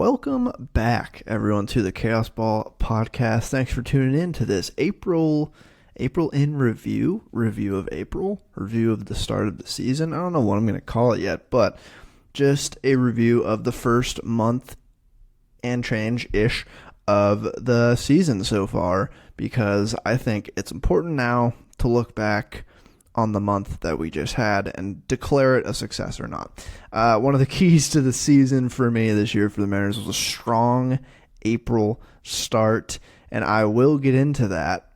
Welcome back, everyone, to the Chaos Ball podcast. Thanks for tuning in to this April in review of April, review of the start of the season. I don't know what I'm going to call it yet, but just a review of the first month and change-ish of the season so far, because I think it's important now to look back on the month that we just had and declare it a success or not. One of the keys to the season for me this year for the Mariners was a strong April start, and I will get into that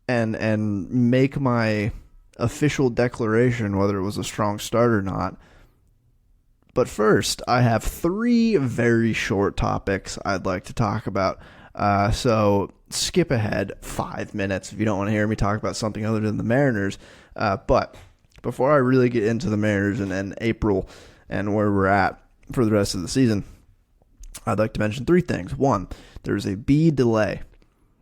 and make my official declaration whether it was a strong start or not. But first, I have three very short topics I'd like to talk about. So skip ahead 5 minutes if you don't want to hear me talk about something other than the Mariners. But before I really get into the Mariners and April and where we're at for the rest of the season, I'd like to mention three things. One, there's a B delay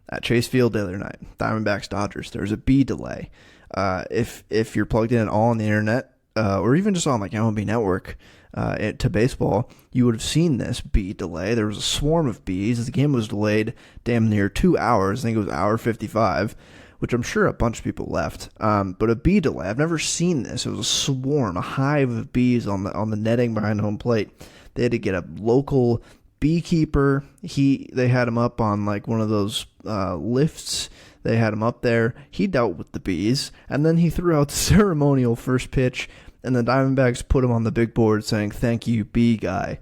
at Chase Field the other night. Diamondbacks Dodgers. There's a B delay. If you're plugged in at all on the internet, or even just on like MLB Network to baseball, you would have seen this B delay. There was a swarm of Bs. The game was delayed damn near 2 hours. I think it was hour 55. Which I'm sure a bunch of people left. But a bee delay, I've never seen this. It was a swarm, a hive of bees on the netting behind home plate. They had to get a local beekeeper. They had him up on like one of those lifts. They had him up there. He dealt with the bees, and then he threw out the ceremonial first pitch, and the Diamondbacks put him on the big board saying, "Thank you, bee guy."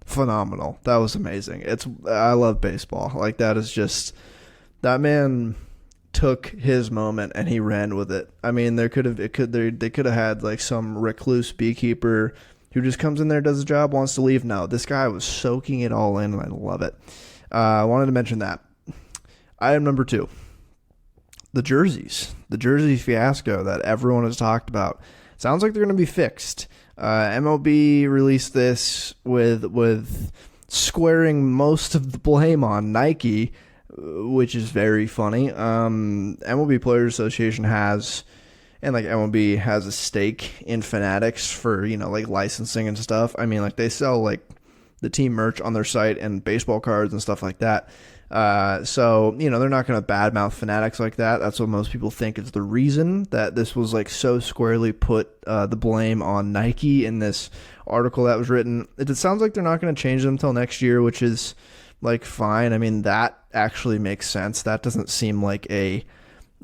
Phenomenal. That was amazing. I love baseball. Like, that is just, that man took his moment and he ran with it. I mean, they could have had like some recluse beekeeper who just comes in there, does the job, wants to leave. No, this guy was soaking it all in, and I love it. I wanted to mention that. Item number 2, the jerseys. The jersey fiasco that everyone has talked about. Sounds like they're going to be fixed. MLB released this with squaring most of the blame on Nike, which is very funny. MLB Players Association has, and like MLB has a stake in Fanatics for, like licensing and stuff. I mean, like they sell like the team merch on their site and baseball cards and stuff like that. So, they're not going to badmouth Fanatics like that. That's what most people think is the reason that this was like so squarely put the blame on Nike in this article that was written. It sounds like they're not going to change them until next year, which is like fine. I mean, that actually makes sense. That doesn't seem like a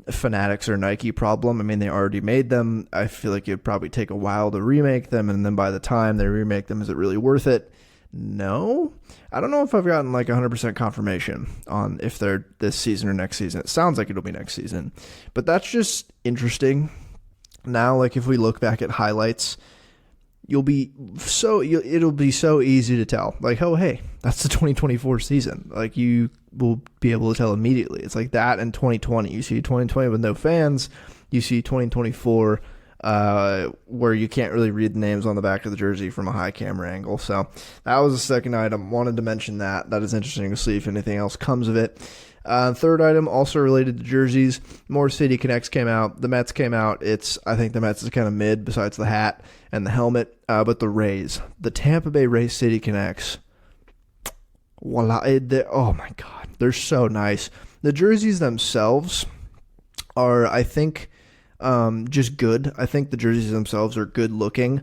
Fanatics or Nike problem. I mean, they already made them. I feel like it'd probably take a while to remake them, and then by the time they remake them, is it really worth it? No. I don't know if I've gotten like 100% confirmation on if they're this season or next season. It sounds like it'll be next season, but that's just interesting. Now, like if we look back at highlights, it'll be so easy to tell. Like, oh, hey, that's the 2024 season. Like, you will be able to tell immediately. It's like that in 2020. You see 2020 with no fans. You see 2024 where you can't really read the names on the back of the jersey from a high camera angle. So that was the second item. Wanted to mention that. That is interesting to see if anything else comes of it. Third item, also related to jerseys, more City Connects came out. The Mets came out. I think the Mets is kind of mid besides the hat and the helmet. But the Rays, the Tampa Bay Rays City Connects, voila, oh my God, they're so nice. The jerseys themselves are, I think, just good. I think the jerseys themselves are good looking.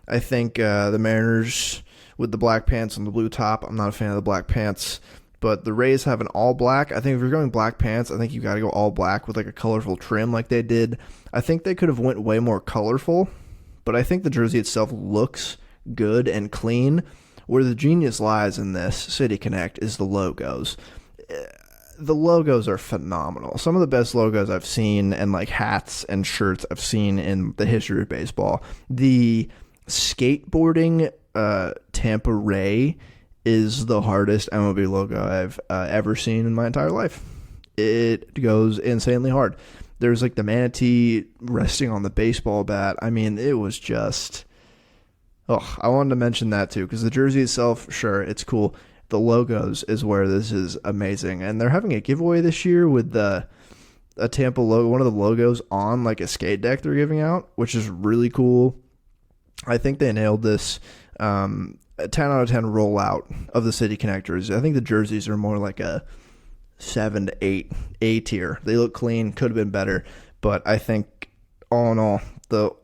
I think the Mariners with the black pants and the blue top, I'm not a fan of the black pants. But the Rays have an all black. I think if you're going black pants, I think you got to go all black with like a colorful trim like they did. I think they could have went way more colorful, but I think the jersey itself looks good and clean. Where the genius lies in this City Connect is the logos. The logos are phenomenal. Some of the best logos I've seen, and like hats and shirts I've seen in the history of baseball. The skateboarding Tampa Ray is the hardest MLB logo I've ever seen in my entire life. It goes insanely hard. There's like the manatee resting on the baseball bat. I mean, it was just... I wanted to mention that too, because the jersey itself, sure, it's cool. The logos is where this is amazing. And they're having a giveaway this year with a Tampa logo, one of the logos on like a skate deck they're giving out, which is really cool. I think they nailed this. a 10 out of 10 rollout of the City Connectors. I think the jerseys are more like a 7 to 8 A tier. They look clean, could have been better, but I think all in all,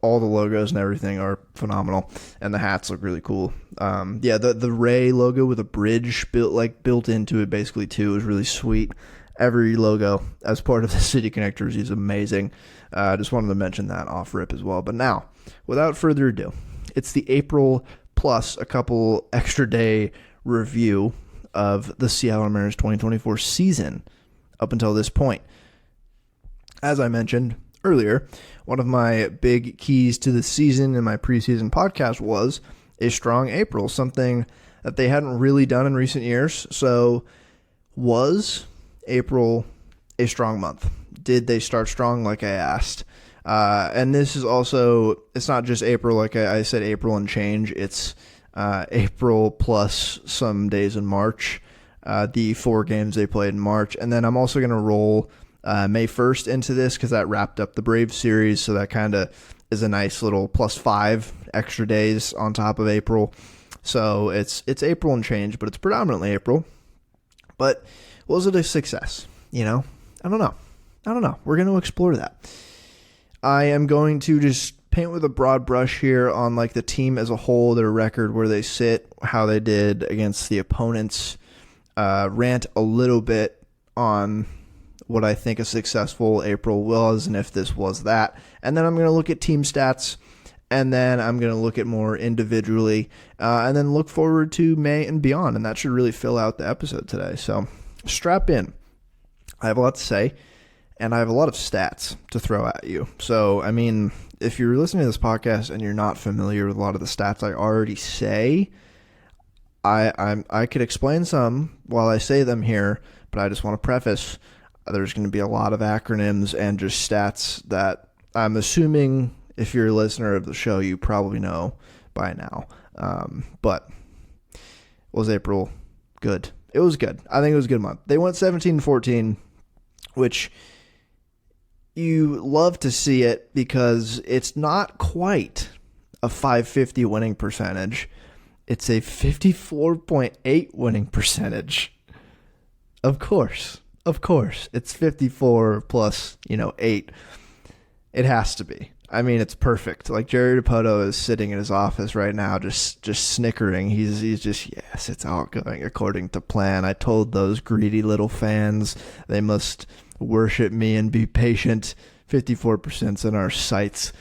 all the logos and everything are phenomenal, and the hats look really cool. The Ray logo with a bridge built into it basically too is really sweet. Every logo as part of the City Connectors is amazing. I just wanted to mention that off rip as well. But now, without further ado, it's the April plus a couple extra day review of the Seattle Mariners 2024 season up until this point. As I mentioned earlier, one of my big keys to the season in my preseason podcast was a strong April, something that they hadn't really done in recent years. So was April a strong month? Did they start strong like I asked? And this is also, it's not just April, like I said, April and change. It's April plus some days in March, the 4 games they played in March. And then I'm also going to roll May 1st into this because that wrapped up the Braves series. So that kind of is a nice little plus 5 extra days on top of April. So it's April and change, but it's predominantly April. But was it a success? I don't know. We're going to explore that. I am going to just paint with a broad brush here on like the team as a whole, their record, where they sit, how they did against the opponents, rant a little bit on what I think a successful April was and if this was that. And then I'm going to look at team stats, and then I'm going to look at more individually, and then look forward to May and beyond. And that should really fill out the episode today. So strap in. I have a lot to say, and I have a lot of stats to throw at you. So, I mean, if you're listening to this podcast and you're not familiar with a lot of the stats I already say, I could explain some while I say them here, but I just want to preface, there's going to be a lot of acronyms and just stats that I'm assuming if you're a listener of the show, you probably know by now. But was April good? It was good. I think it was a good month. They went 17-14, which you love to see it because it's not quite a .550 winning percentage. It's a 54.8 winning percentage. Of course. It's 54 plus, 8. It has to be. I mean, it's perfect. Like Jerry Dipoto is sitting in his office right now, just snickering. He's just, yes, it's all going according to plan. I told those greedy little fans they must worship me and be patient. 54% in our sights.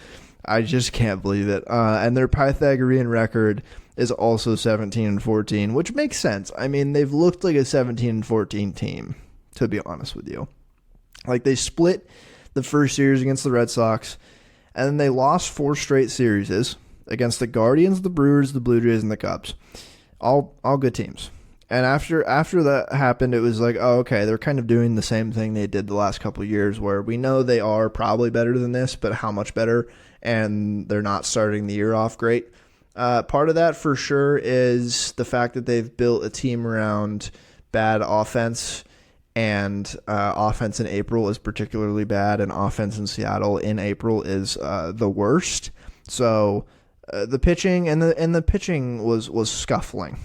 I just can't believe it. And their Pythagorean record is also 17-14, which makes sense. I mean, they've looked like a 17-14 team, to be honest with you. Like, they split the first series against the Red Sox, and then they lost 4 straight series against the Guardians, the Brewers, the Blue Jays, and the Cubs. All good teams. And after that happened, it was like, oh, okay, they're kind of doing the same thing they did the last couple of years, where we know they are probably better than this, but how much better? And they're not starting the year off great. Part of that for sure is the fact that they've built a team around bad offense. And offense in April is particularly bad, and offense in Seattle in April is the worst. So the pitching and the pitching was scuffling.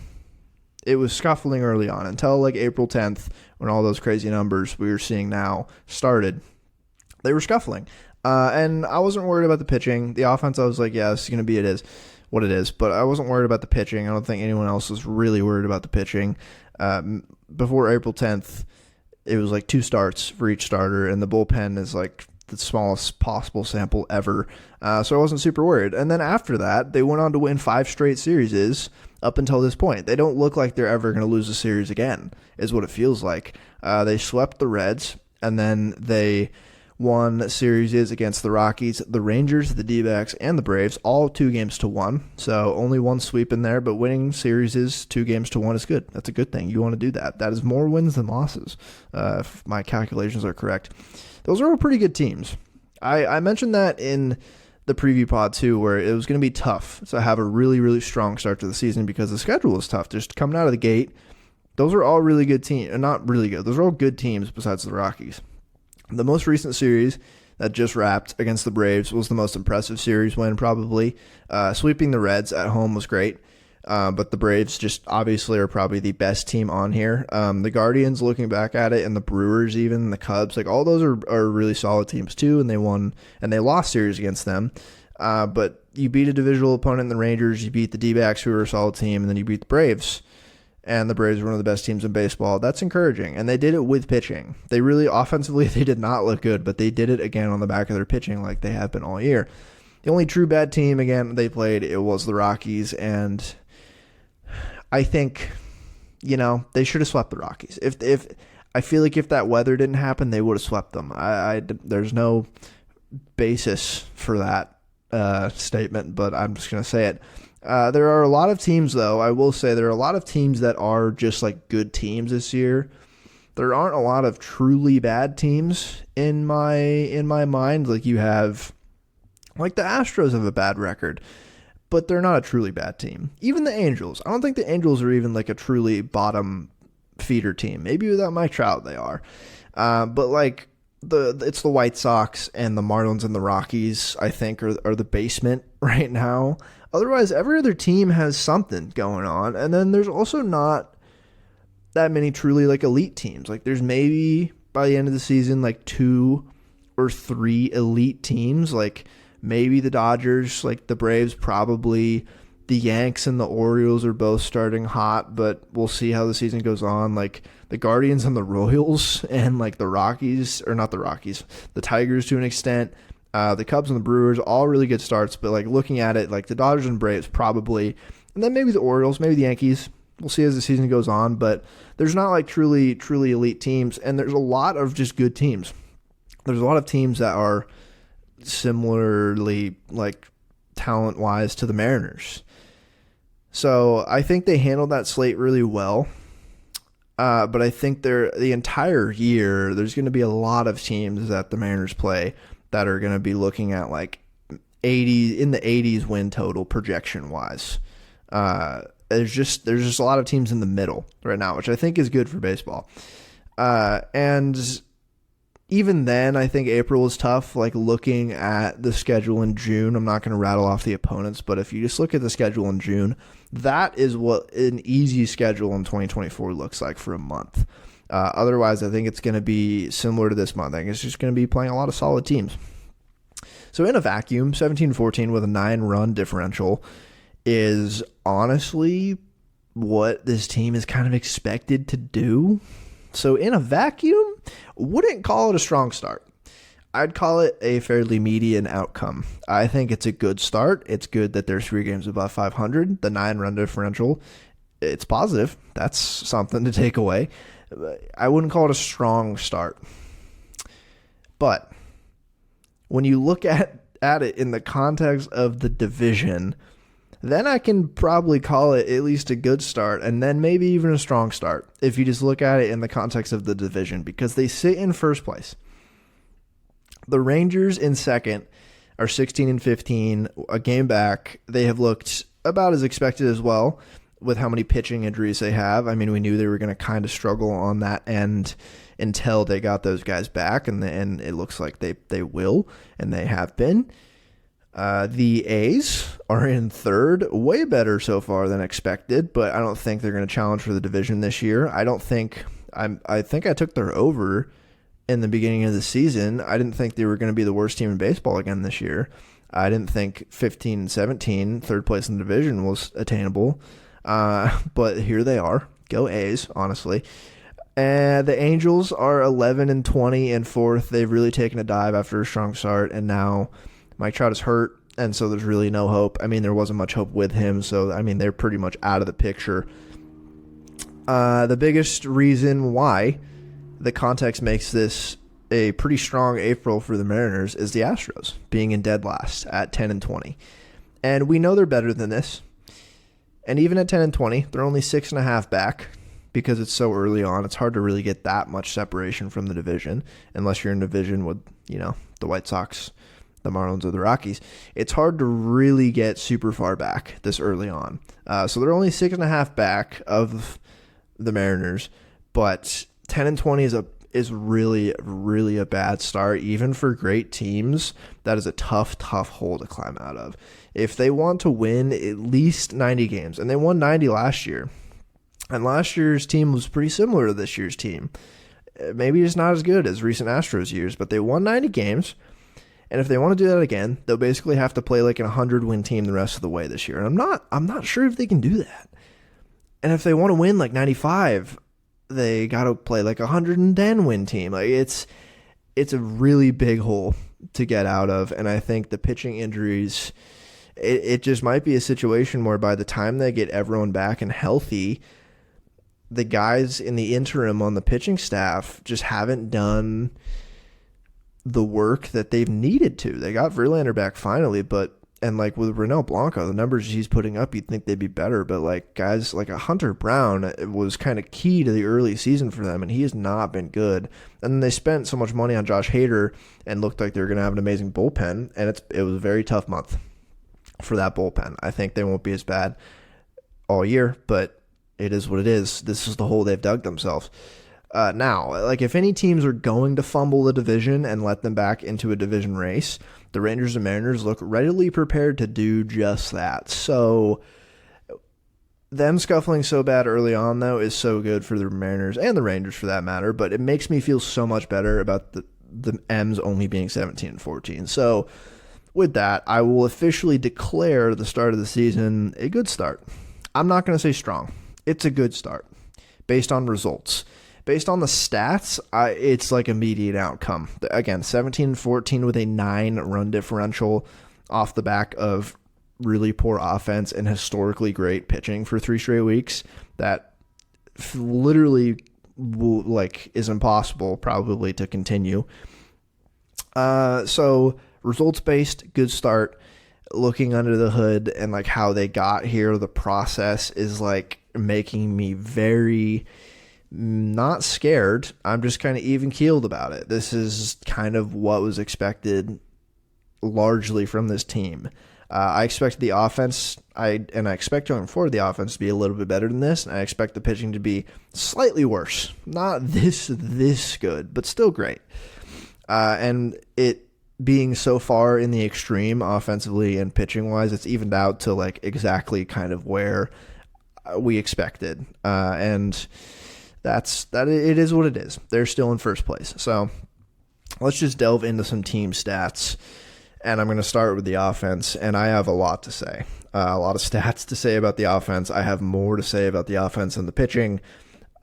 It was scuffling early on until like April 10th, when all those crazy numbers we were seeing now started. They were scuffling, and I wasn't worried about the pitching. The offense, I was like, yeah, it's going to be what it is. But I wasn't worried about the pitching. I don't think anyone else was really worried about the pitching. Before April 10th. It was like 2 starts for each starter, and the bullpen is like the smallest possible sample ever. So I wasn't super worried. And then after that, they went on to win 5 straight series up until this point. They don't look like they're ever going to lose a series again, is what it feels like. They swept the Reds, and then they won series against the Rockies, the Rangers, the D-backs, and the Braves, all 2-1. So only 1 sweep in there, but winning series 2-1 is good. That's a good thing. You want to do that. That is more wins than losses, if my calculations are correct. Those are all pretty good teams. I mentioned that in the preview pod too, where it was going to be tough to have a really, really strong start to the season because the schedule was tough. Just coming out of the gate, those are all really good teams. Not really good. Those are all good teams besides the Rockies. The most recent series that just wrapped against the Braves was the most impressive series win, probably. Sweeping the Reds at home was great. But the Braves just obviously are probably the best team on here. The Guardians, looking back at it, and the Brewers, even the Cubs, like all those are really solid teams too. And they lost series against them. But you beat a divisional opponent in the Rangers, you beat the D-backs, who are a solid team, and then you beat the Braves. And the Braves are one of the best teams in baseball. That's encouraging. And they did it with pitching. They really, offensively, they did not look good, but they did it again on the back of their pitching like they have been all year. The only true bad team, again, they played, it was the Rockies. And I think, they should have swept the Rockies. If I feel like if that weather didn't happen, they would have swept them. There's no basis for that statement, but I'm just going to say it. There are a lot of teams, though. I will say there are a lot of teams that are just like good teams this year. There aren't a lot of truly bad teams in my mind. Like you have, like the Astros have a bad record, but they're not a truly bad team. Even the Angels. I don't think the Angels are even like a truly bottom feeder team. Maybe without Mike Trout they are. But like it's the White Sox and the Marlins and the Rockies, I think, are the basement right now. Otherwise, every other team has something going on. And then there's also not that many truly like elite teams. Like there's maybe by the end of the season like 2 or 3 elite teams. Like maybe the Dodgers, like the Braves, probably the Yanks and the Orioles are both starting hot, but we'll see how the season goes on. Like the Guardians and the Royals and like the Rockies, or not the Rockies, the Tigers to an extent. The Cubs and the Brewers, all really good starts, but like looking at it, like the Dodgers and Braves probably, and then maybe the Orioles, maybe the Yankees. We'll see as the season goes on, but there's not like truly elite teams, and there's a lot of just good teams. There's a lot of teams that are similarly like talent-wise to the Mariners. So I think they handled that slate really well. But I think the entire year, there's going to be a lot of teams that the Mariners play that are going to be looking at like 80 in the 80s win total projection wise. There's just a lot of teams in the middle right now, which I think is good for baseball. And even then, I think April is tough. Like looking at the schedule in June, I'm not going to rattle off the opponents, but if you just look at the schedule in June, that is what an easy schedule in 2024 looks like for a month. Otherwise, I think it's going to be similar to this month. I think it's just going to be playing a lot of solid teams. So in a vacuum, 17-14 with a 9-run differential is honestly what this team is kind of expected to do. So in a vacuum, wouldn't call it a strong start. I'd call it a fairly median outcome. I think it's a good start. It's good that there's 3 games above 500. The 9-run differential, it's positive. That's something to take away. I wouldn't call it a strong start. But when you look at it in the context of the division, then I can probably call it at least a good start, and then maybe even a strong start if you just look at it in the context of the division, because they sit in first place. The Rangers in second are 16-15, a game back. They have looked about as expected as well with how many pitching injuries they have. I mean, we knew they were going to kind of struggle on that end until they got those guys back, and it looks like they will, and they have been. The A's are in third, way better so far than expected, but I don't think they're going to challenge for the division this year. I think I took their over in the beginning of the season. I didn't think they were going to be the worst team in baseball again this year. I didn't think 15-17, third place in the division, was attainable. But here they are. Go A's, honestly. And the Angels are 11-20 in fourth. They've really taken a dive after a strong start, and now Mike Trout is hurt, and so there's really no hope. I mean, there wasn't much hope with him, so, I mean, they're pretty much out of the picture. The biggest reason why the context makes this a pretty strong April for the Mariners is the Astros being in dead last at 10-20. And we know they're better than this. And even at 10-20, they're only 6.5 back because it's so early on. It's hard to really get that much separation from the division unless you're in a division with, the White Sox, the Marlins, or the Rockies. It's hard to really get super far back this early on. So they're only 6.5 back of the Mariners, but 10-20 is really, really a bad start. Even for great teams, that is a tough, tough hole to climb out of. If they want to win at least 90 games, and they won 90 last year, and last year's team was pretty similar to this year's team. Maybe it's not as good as recent Astros years, but they won 90 games. And if they want to do that again, they'll basically have to play like a 100-win team the rest of the way this year. And I'm not sure if they can do that. And if they want to win like 95, they got to play like a 110-win team. Like it's a really big hole to get out of. And I think the pitching injuries, it just might be a situation where by the time they get everyone back and healthy, the guys in the interim on the pitching staff just haven't done the work that they've needed to. They got Verlander back finally, and like with Ronel Blanco, the numbers he's putting up, you'd think they'd be better, but like guys like a Hunter Brown was kind of key to the early season for them, and he has not been good. And then they spent so much money on Josh Hader and looked like they were going to have an amazing bullpen, and it was a very tough month for that bullpen. I think they won't be as bad all year, but it is what it is. This is the hole they've dug themselves. Now, like if any teams are going to fumble the division and let them back into a division race, the Rangers and Mariners look readily prepared to do just that. So them scuffling so bad early on, though, is so good for the Mariners and the Rangers for that matter, but it makes me feel so much better about the M's only being 17-14. So with that, I will officially declare the start of the season a good start. I'm not going to say strong. It's a good start based on results. Based on the stats, it's like immediate outcome. Again, 17-14 with a 9-run differential off the back of really poor offense and historically great pitching for 3 straight weeks. That literally is impossible probably to continue. So results-based, good start. Looking under the hood and like how they got here, the process is like making me very not scared. I'm just kind of even-keeled about it. This is kind of what was expected largely from this team. I expect the offense, I expect going forward the offense to be a little bit better than this, and I expect the pitching to be slightly worse. Not this good, but still great. And it being so far in the extreme offensively and pitching-wise, it's evened out to like exactly kind of where we expected. And it is what it is. They're still in first place. So let's just delve into some team stats. And I'm going to start with the offense. And I have a lot to say. A lot of stats to say about the offense. I have more to say about the offense than the pitching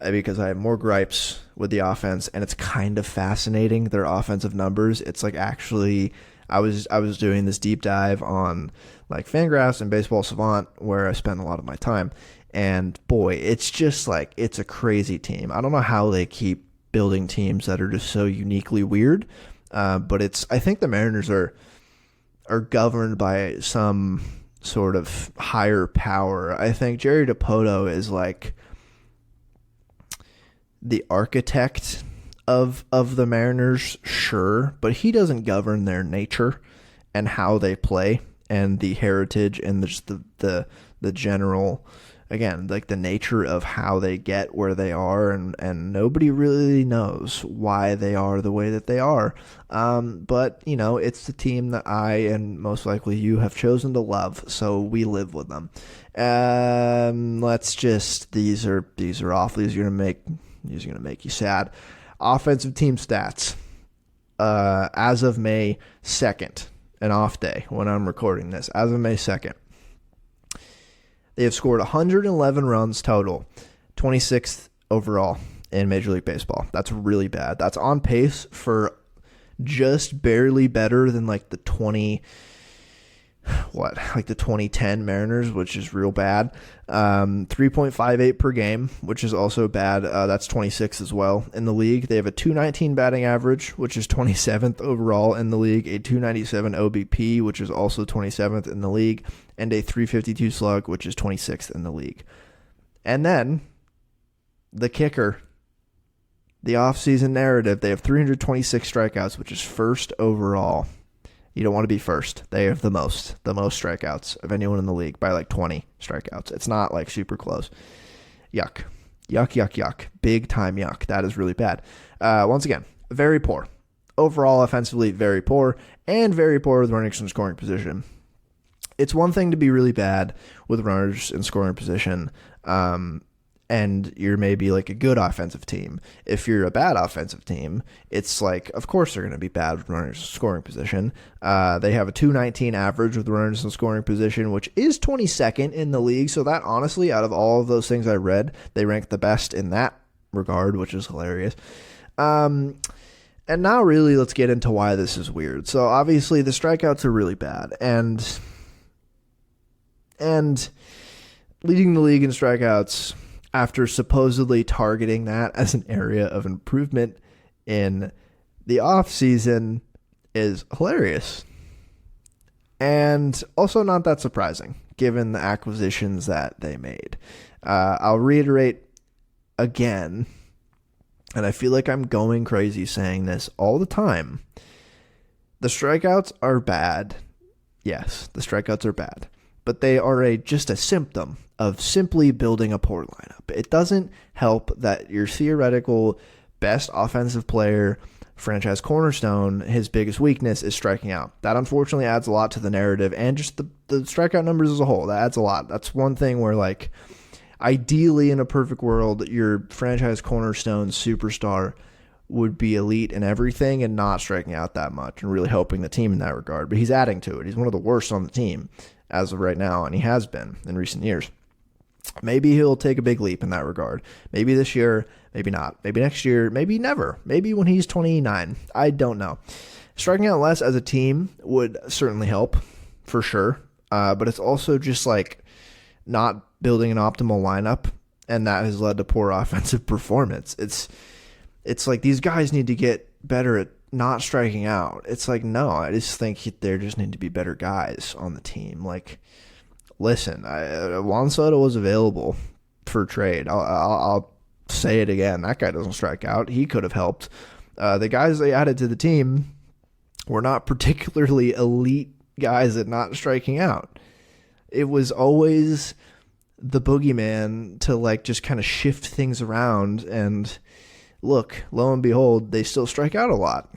because I have more gripes with the offense. And it's kind of fascinating, their offensive numbers. It's like actually, I was doing this deep dive on like Fangraphs and Baseball Savant where I spend a lot of my time. And boy, it's just like, it's a crazy team. I don't know how they keep building teams that are just so uniquely weird. But I think the Mariners are governed by some sort of higher power. I think Jerry DiPoto is like the architect of the Mariners, sure, but he doesn't govern their nature and how they play and the heritage and just the general, again, like the nature of how they get where they are, and nobody really knows why they are the way that they are. But, you know, it's the team that I and most likely you have chosen to love, so we live with them. These are awful. These are going to make you sad. Offensive team stats. As of May 2nd, an off day when I'm recording this, as of May 2nd, they have scored 111 runs total, 26th overall in Major League Baseball. That's really bad. That's on pace for just barely better than like the 2010 Mariners, which is real bad. 3.58 per game, which is also bad. That's 26th as well in the league. They have a 219 batting average, which is 27th overall in the league, a 297 OBP, which is also 27th in the league, and a 352 slug, which is 26th in the league. And then the kicker, the offseason narrative, they have 326 strikeouts, which is first overall. You don't want to be first. They have the most strikeouts of anyone in the league by like 20 strikeouts. It's not like super close. Yuck. Yuck, yuck, yuck. Big time yuck. That is really bad. Once again, very poor. Overall, offensively, very poor, and very poor with runners in scoring position. It's one thing to be really bad with runners in scoring position, and you're maybe like a good offensive team. If you're a bad offensive team, it's like, of course they're going to be bad with runners in scoring position. They have a 219 average with runners in scoring position, which is 22nd in the league. So that, honestly, out of all of those things I read, they rank the best in that regard, which is hilarious. And now really let's get into why this is weird. So obviously the strikeouts are really bad, and leading the league in strikeouts after supposedly targeting that as an area of improvement in the offseason is hilarious. And also not that surprising given the acquisitions that they made. I'll reiterate again, and I feel like I'm going crazy saying this all the time. The strikeouts are bad. Yes, the strikeouts are bad. But they are just a symptom of simply building a poor lineup. It doesn't help that your theoretical best offensive player, franchise cornerstone, his biggest weakness is striking out. That unfortunately adds a lot to the narrative and just the strikeout numbers as a whole. That adds a lot. That's one thing where, like, ideally, in a perfect world, your franchise cornerstone superstar would be elite in everything and not striking out that much and really helping the team in that regard. But he's adding to it. He's one of the worst on the team as of right now, and he has been in recent years. Maybe he'll take a big leap in that regard. Maybe this year, maybe not. Maybe next year, maybe never. Maybe when he's 29. I don't know. Striking out less as a team would certainly help, for sure. But it's also just like not building an optimal lineup, and that has led to poor offensive performance. It's like these guys need to get better at not striking out. It's like, no, I just think there just need to be better guys on the team. Like, listen, Juan Soto was available for trade. I'll say it again. That guy doesn't strike out. He could have helped. The guys they added to the team were not particularly elite guys at not striking out. It was always the boogeyman to like just kind of shift things around, and look, lo and behold, they still strike out a lot.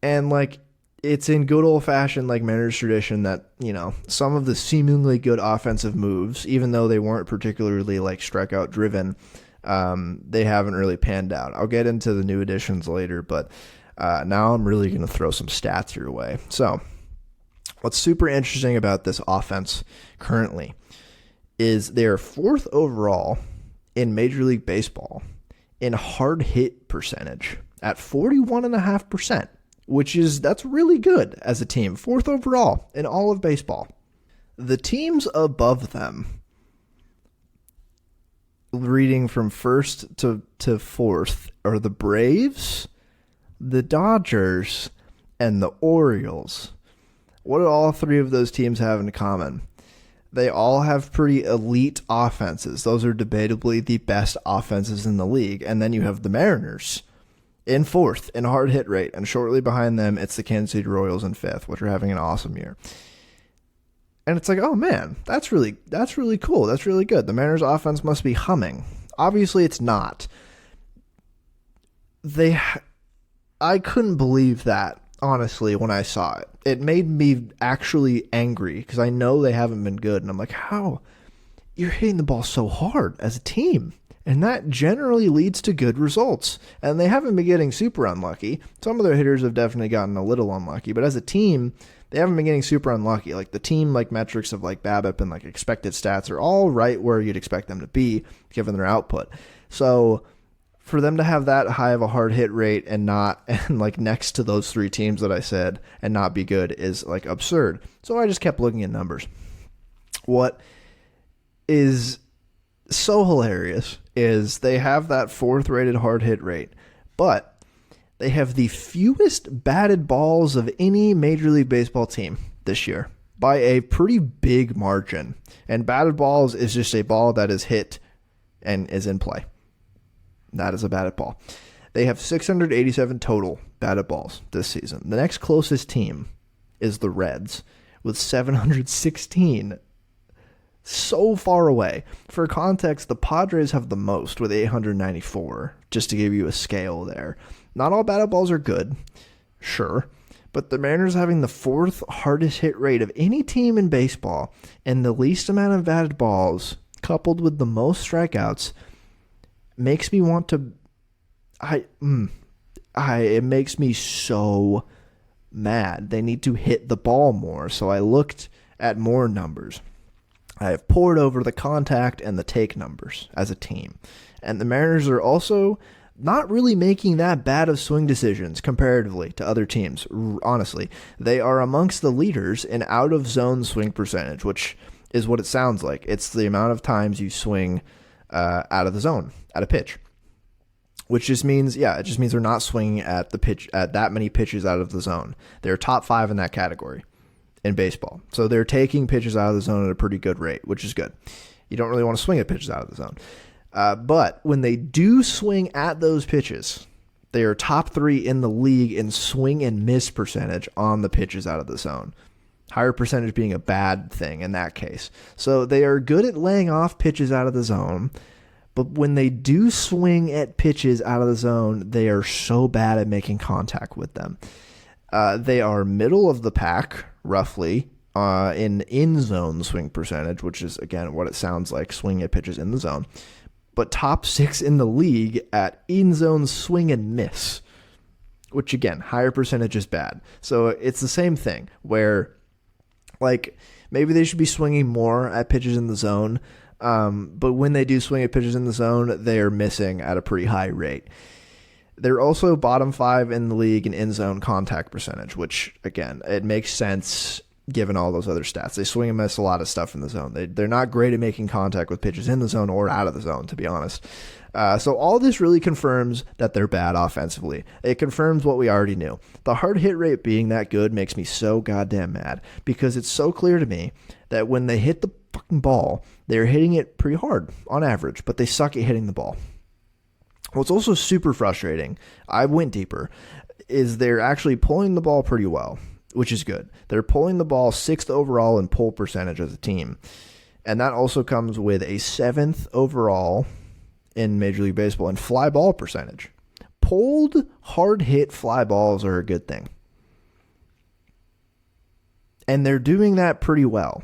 And like, it's in good old fashioned like Mariners tradition that, you know, some of the seemingly good offensive moves, even though they weren't particularly like strikeout driven, they haven't really panned out. I'll get into the new additions later, but now I'm really going to throw some stats your way. So what's super interesting about this offense currently is they're 4th overall in Major League Baseball in hard hit percentage at 41.5%, that's really good as a team. 4th overall in all of baseball. The teams above them, reading from 1st to 4th, are the Braves, the Dodgers, and the Orioles. What do all 3 of those teams have in common? They all have pretty elite offenses. Those are debatably the best offenses in the league. And then you have the Mariners in 4th in hard hit rate. And shortly behind them, it's the Kansas City Royals in 5th, which are having an awesome year. And it's like, oh man, that's really cool. That's really good. The Mariners offense must be humming. Obviously it's not. I couldn't believe that, honestly, when I saw it. It made me actually angry because I know they haven't been good. And I'm like, how? You're hitting the ball so hard as a team. And that generally leads to good results. And they haven't been getting super unlucky. Some of their hitters have definitely gotten a little unlucky. But as a team, they haven't been getting super unlucky. Like the team like metrics of like BABIP and like expected stats are all right where you'd expect them to be given their output. So for them to have that high of a hard hit rate and like next to those 3 teams that I said and not be good is like absurd. So I just kept looking at numbers. What is so hilarious is they have that 4th rated hard hit rate, but they have the fewest batted balls of any Major League Baseball team this year by a pretty big margin. And batted balls is just a ball that is hit and is in play. That is a batted ball. They have 687 total batted balls this season. The next closest team is the Reds with 716. So far away. For context, the Padres have the most with 894, just to give you a scale there. Not all batted balls are good, sure, but the Mariners having the fourth hardest hit rate of any team in baseball and the least amount of batted balls, coupled with the most strikeouts, makes me want to. It makes me so mad. They need to hit the ball more. So I looked at more numbers. I have poured over the contact and the take numbers as a team. And the Mariners are also not really making that bad of swing decisions comparatively to other teams. Honestly, they are amongst the leaders in out-of-zone swing percentage, which is what it sounds like. It's the amount of times you swing out of the zone, at a pitch. Which just means, they're not swinging at the pitch at that many pitches out of the zone. They're top 5 in that category in baseball. So they're taking pitches out of the zone at a pretty good rate, which is good. You don't really want to swing at pitches out of the zone. But when they do swing at those pitches, they are top 3 in the league in swing and miss percentage on the pitches out of the zone. Higher percentage being a bad thing in that case. So they are good at laying off pitches out of the zone. But when they do swing at pitches out of the zone, they are so bad at making contact with them. They are middle of the pack, roughly, in zone swing percentage, which is, again, what it sounds like, swinging at pitches in the zone. But top 6 in the league at in-zone swing and miss, which, again, higher percentage is bad. So it's the same thing where, like, maybe they should be swinging more at pitches in the zone. But when they do swing at pitches in the zone, they are missing at a pretty high rate. They're also bottom 5 in the league in in-zone contact percentage, which, again, it makes sense given all those other stats. They swing and miss a lot of stuff in the zone. They're not great at making contact with pitches in the zone or out of the zone, to be honest. So all this really confirms that they're bad offensively. It confirms what we already knew. The hard hit rate being that good makes me so goddamn mad because it's so clear to me that when they hit the fucking ball, they're hitting it pretty hard on average, but they suck at hitting the ball. What's also super frustrating, I went deeper, is they're actually pulling the ball pretty well, which is good. They're pulling the ball 6th overall in pull percentage as a team. And that also comes with a 7th overall in Major League Baseball in fly ball percentage. Pulled, hard hit fly balls are a good thing. And they're doing that pretty well.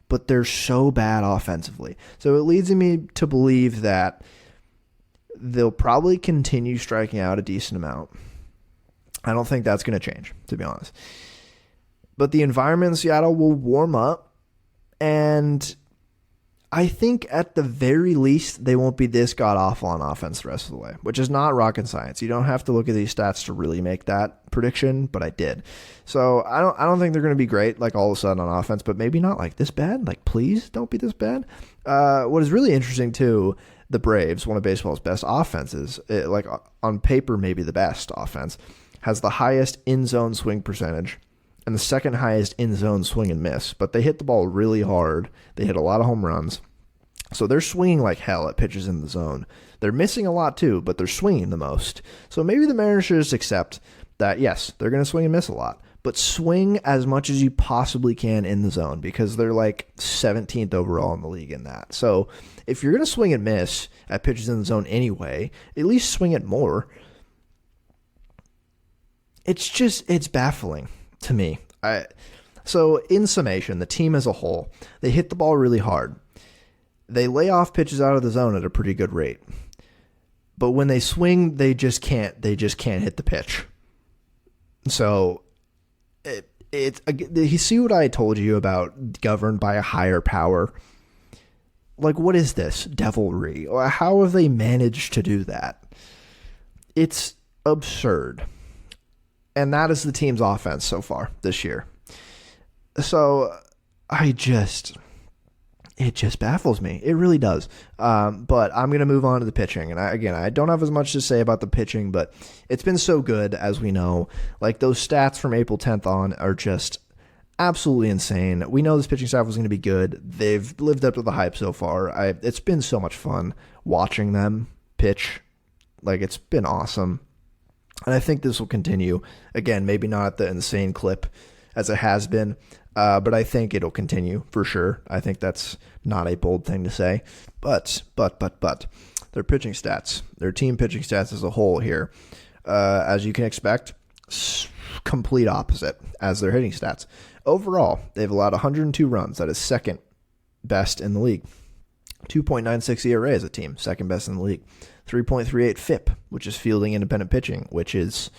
But they're so bad offensively. So it leads me to believe that they'll probably continue striking out a decent amount. I don't think that's going to change, to be honest. But the environment in Seattle will warm up, and I think at the very least they won't be this god-awful on offense the rest of the way, which is not rocket science. You don't have to look at these stats to really make that prediction, but I did. So I don't think they're going to be great, like all of a sudden on offense, but maybe not like this bad. Like, please don't be this bad. What is really interesting, too, the Braves, one of baseball's best offenses, like on paper maybe the best offense, has the highest in-zone swing percentage and the second highest in-zone swing and miss. But they hit the ball really hard. They hit a lot of home runs. So they're swinging like hell at pitches in the zone. They're missing a lot too, but they're swinging the most. So maybe the Mariners should just accept that, yes, they're going to swing and miss a lot. But swing as much as you possibly can in the zone because they're like 17th overall in the league in that. So if you're going to swing and miss at pitches in the zone anyway, at least swing it more. It's baffling to me. So in summation, the team as a whole, they hit the ball really hard. They lay off pitches out of the zone at a pretty good rate. But when they swing, they just can't hit the pitch. So you see what I told you about governed by a higher power? Like, what is this devilry? How have they managed to do that? It's absurd. And that is the team's offense so far this year. So it just baffles me. It really does. But I'm going to move on to the pitching. And I don't have as much to say about the pitching, but it's been so good, as we know. Like, those stats from April 10th on are just absolutely insane. We know this pitching staff was going to be good. They've lived up to the hype so far. It's been so much fun watching them pitch. Like, it's been awesome. And I think this will continue. Again, maybe not at the insane clip as it has been. But I think it'll continue for sure. I think that's not a bold thing to say. But their pitching stats, their team pitching stats as a whole here, as you can expect, complete opposite as their hitting stats. Overall, they've allowed 102 runs. That is second best in the league. 2.96 ERA as a team, second best in the league. 3.38 FIP, which is fielding independent pitching, which is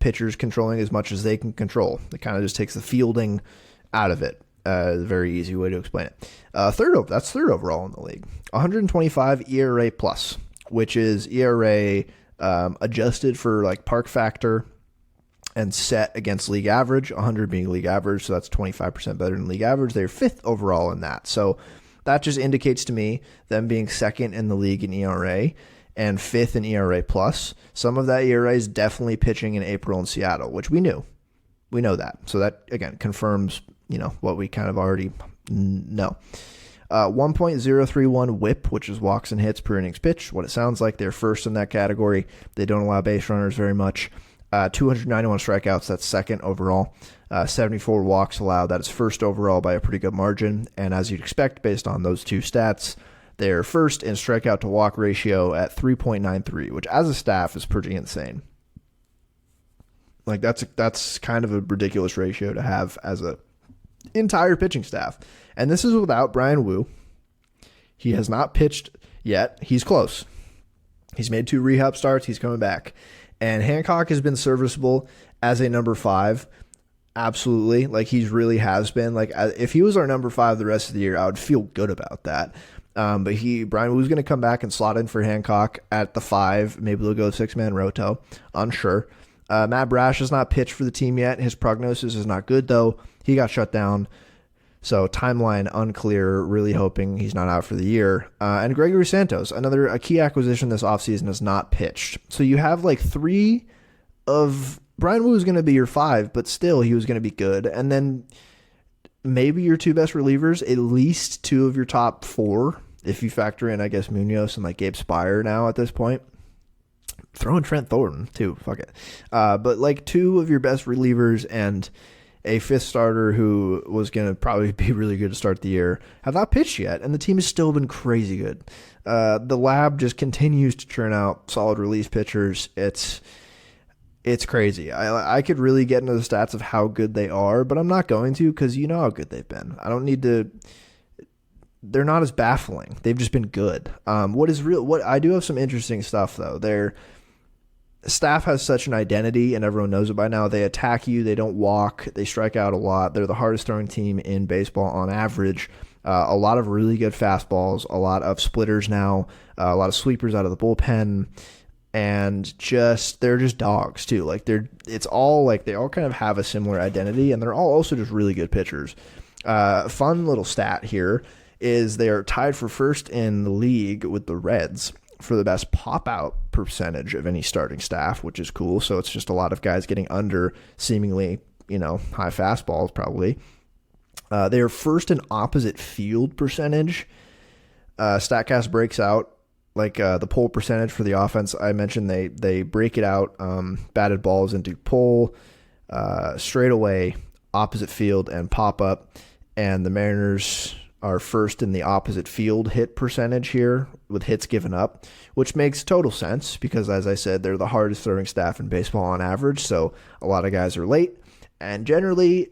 pitchers controlling as much as they can control. It kind of just takes the fielding out of it. Very easy way to explain it. That's third overall in the league. 125 ERA plus, which is ERA adjusted for like park factor and set against league average, 100 being league average, so that's 25% better than league average. They're fifth overall in that. So that just indicates to me them being second in the league in ERA and fifth in ERA plus. Some of that ERA is definitely pitching in April in Seattle, which we knew. We know that. So that, again, confirms, what we kind of already know. 1.031 whip, which is walks and hits per innings pitched. What it sounds like, they're first in that category. They don't allow base runners very much. 291 strikeouts, that's second overall. 74 walks allowed, that is first overall by a pretty good margin. And as you'd expect, based on those two stats, they're first in strikeout to walk ratio at 3.93, which as a staff is pretty insane. Like that's kind of a ridiculous ratio to have as a entire pitching staff. And this is without Brian Wu. He has not pitched yet. He's close. He's made 2 rehab starts. He's coming back. And Hancock has been serviceable as a number 5. Absolutely. Like he really has been. Like if he was our number 5 the rest of the year, I would feel good about that. But Brian Wu's going to come back and slot in for Hancock at the 5. Maybe they'll go 6-man roto. Unsure. Matt Brash has not pitched for the team yet. His prognosis is not good, though. He got shut down. So timeline unclear, really hoping he's not out for the year. And Gregory Santos, a key acquisition this offseason, has not pitched. So you have like 3 of Brian Wu is going to be your 5, but still he was going to be good. And then maybe your 2 best relievers, at least 2 of your top 4, if you factor in, I guess, Munoz and like Gabe Spire now at this point. Throw in Trent Thornton too, fuck it. But like 2 of your best relievers and a 5th starter who was going to probably be really good to start the year have not pitched yet, and the team has still been crazy good. The lab just continues to churn out solid relief pitchers. It's crazy. I could really get into the stats of how good they are, but I'm not going to because you know how good they've been. I don't need to. They're not as baffling. They've just been good. What I do have some interesting stuff though. Their staff has such an identity, and everyone knows it by now. They attack you. They don't walk. They strike out a lot. They're the hardest throwing team in baseball on average. A lot of really good fastballs, a lot of splitters now, a lot of sweepers out of the bullpen, and they're just dogs too. Like they all kind of have a similar identity, and they're all also just really good pitchers. Fun little stat here is they are tied for first in the league with the Reds for the best pop-out percentage of any starting staff, which is cool. So it's just a lot of guys getting under seemingly, high fastballs probably. They are first in opposite field percentage. StatCast breaks out like the pull percentage for the offense. I mentioned they break it out, batted balls into pull, straightaway, opposite field, and pop-up. And the Mariners are first in the opposite field hit percentage here with hits given up, which makes total sense because, as I said, they're the hardest throwing staff in baseball on average. So a lot of guys are late, and generally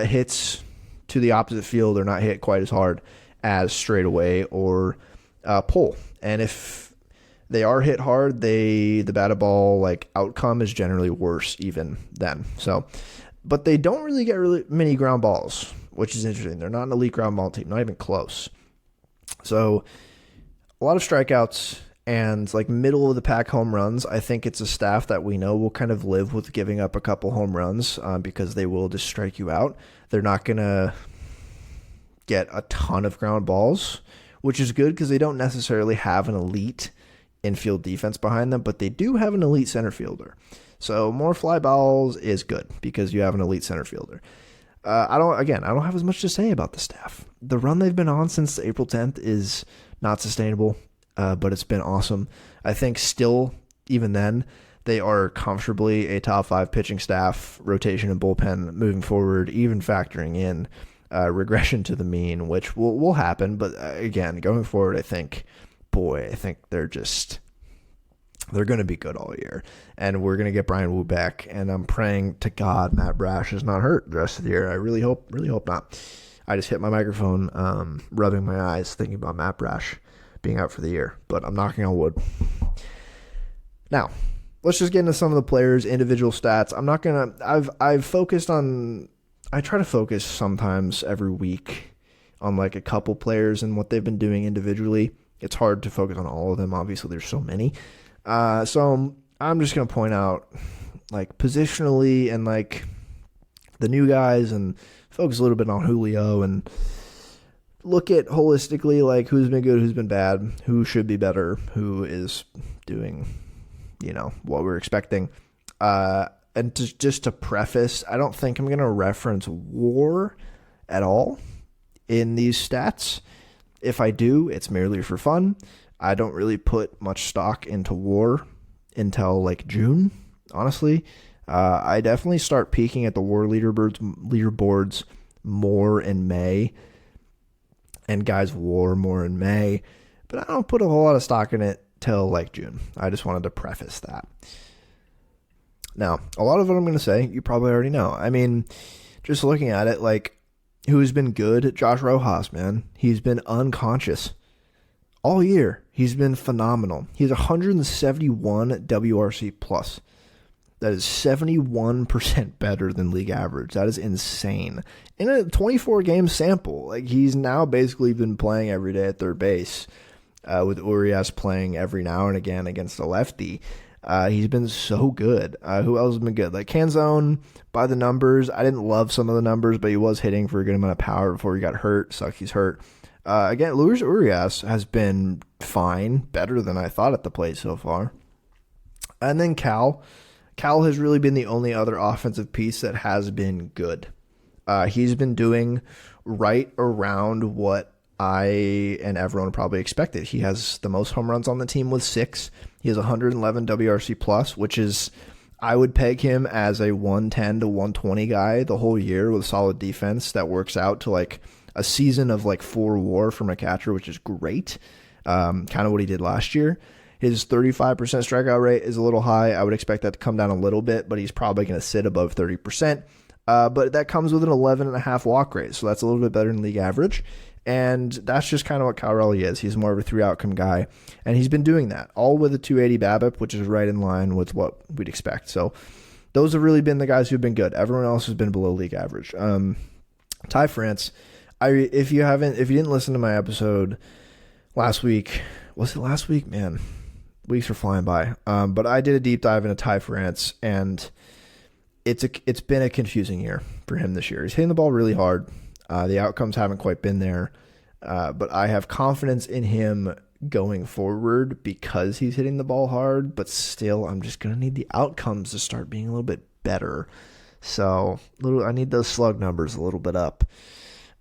hits to the opposite field are not hit quite as hard as straightaway or pull. And if they are hit hard, the batted ball like outcome is generally worse even then. So, but they don't really get really many ground balls, which is interesting. They're not an elite ground ball team, not even close. So a lot of strikeouts and like middle of the pack home runs. I think it's a staff that we know will kind of live with giving up a couple home runs because they will just strike you out. They're not going to get a ton of ground balls, which is good because they don't necessarily have an elite infield defense behind them, but they do have an elite center fielder. So more fly balls is good because you have an elite center fielder. I don't have as much to say about the staff. The run they've been on since April 10th is not sustainable, but it's been awesome. I think still, even then, They are comfortably a top 5 pitching staff, rotation and bullpen moving forward, even factoring in regression to the mean, which will happen. But again, going forward, I think they're going to be good all year. And we're going to get Brian Wu back. And I'm praying to God Matt Brash is not hurt the rest of the year. I really hope not. I just hit my microphone, rubbing my eyes, thinking about Matt Brash being out for the year. But I'm knocking on wood. Now, let's just get into some of the players' individual stats. I try to focus sometimes every week on like a couple players and what they've been doing individually. It's hard to focus on all of them. Obviously, there's so many. So I'm just going to point out like positionally and like the new guys and focus a little bit on Julio and look at holistically like who's been good, who's been bad, who should be better, who is doing, what we're expecting. And just to preface, I don't think I'm going to reference WAR at all in these stats. If I do, it's merely for fun. I don't really put much stock into WAR until like June, honestly. I definitely start peeking at the WAR leaderboards more in May and guys' WAR more in May, but I don't put a whole lot of stock in it till like June. I just wanted to preface that. Now, a lot of what I'm going to say, you probably already know. I mean, just looking at it, like, who's been good? Josh Rojas, man. He's been unconscious all year. He's been phenomenal. He's 171 WRC plus. That is 71% better than league average. That is insane. In a 24-game sample, like he's now basically been playing every day at third base, with Urias playing every now and again against a lefty. He's been so good. Who else has been good? Like Canzone, by the numbers, I didn't love some of the numbers, but he was hitting for a good amount of power before he got hurt. Sucks he's hurt. Again, Luis Urias has been fine, better than I thought at the plate so far. And then Cal has really been the only other offensive piece that has been good. He's been doing right around what I and everyone probably expected. He has the most home runs on the team with 6. He has 111 WRC plus, which is, I would peg him as a 110 to 120 guy the whole year with solid defense that works out to like a season of like 4 WAR from a catcher, which is great. Kind of what he did last year. His 35% strikeout rate is a little high. I would expect that to come down a little bit, but he's probably going to sit above 30%. But that comes with an 11.5 walk rate, so that's a little bit better than league average. And that's just kind of what Cal Raleigh is. He's more of a 3-outcome guy, and he's been doing that, all with a 280 BABIP, which is right in line with what we'd expect. So those have really been the guys who've been good. Everyone else has been below league average. Ty France, if you didn't listen to my episode last week, was it last week? Man, weeks are flying by. But I did a deep dive into Ty France, and it's been a confusing year for him this year. He's hitting the ball really hard. The outcomes haven't quite been there, but I have confidence in him going forward because he's hitting the ball hard, but still I'm just going to need the outcomes to start being a little bit better. So I need those slug numbers a little bit up.